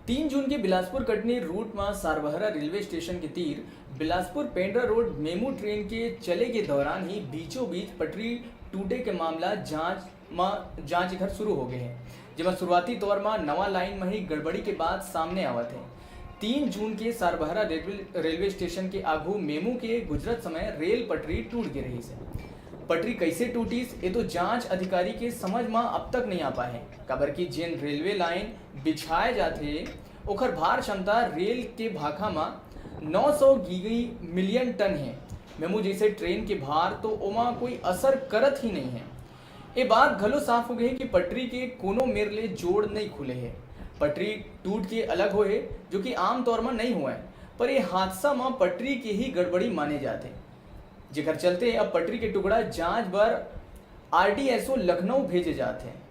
3 जून के बिलासपुर कटनी रूट में Sarbahra railway station के तीर Bilaspur Pendra road MEMU train के चले के दौरान ही बीचों बीच पटरी टूटे के मामला जांच घर शुरू हो गए हैं, जिसमें शुरुआती तौर में नवा लाइन में ही गड़बड़ी के बाद सामने आवत है। 3 जून के सारबहरा रेलवे स्टेशन के आगू मेमू के गुजरत समय रेल पटरी टूट गई रही है। पटरी कैसे टूटी ये तो जांच अधिकारी के समझ में अब तक नहीं आ पाए, काबर की जिन रेलवे लाइन बिछाए जाते ओकर भार क्षमता रेल के भाखा में 900 मिलियन टन है। मेमू जैसे ट्रेन के भार तो ओमा कोई असर करत ही नहीं है। ये बात घलो साफ हो गई कि पटरी के कोनो मेर ले जोड़ नहीं खुले है। पटरी टूट के अलग हो है, जो कि आमतौर में नहीं हुआ है, पर ये हादसा में पटरी के ही गड़बड़ी माने जाते, जेकर चलते अब पटरी के टुकड़ा जांच बर आरडीएसओ लखनऊ भेजे जाते हैं।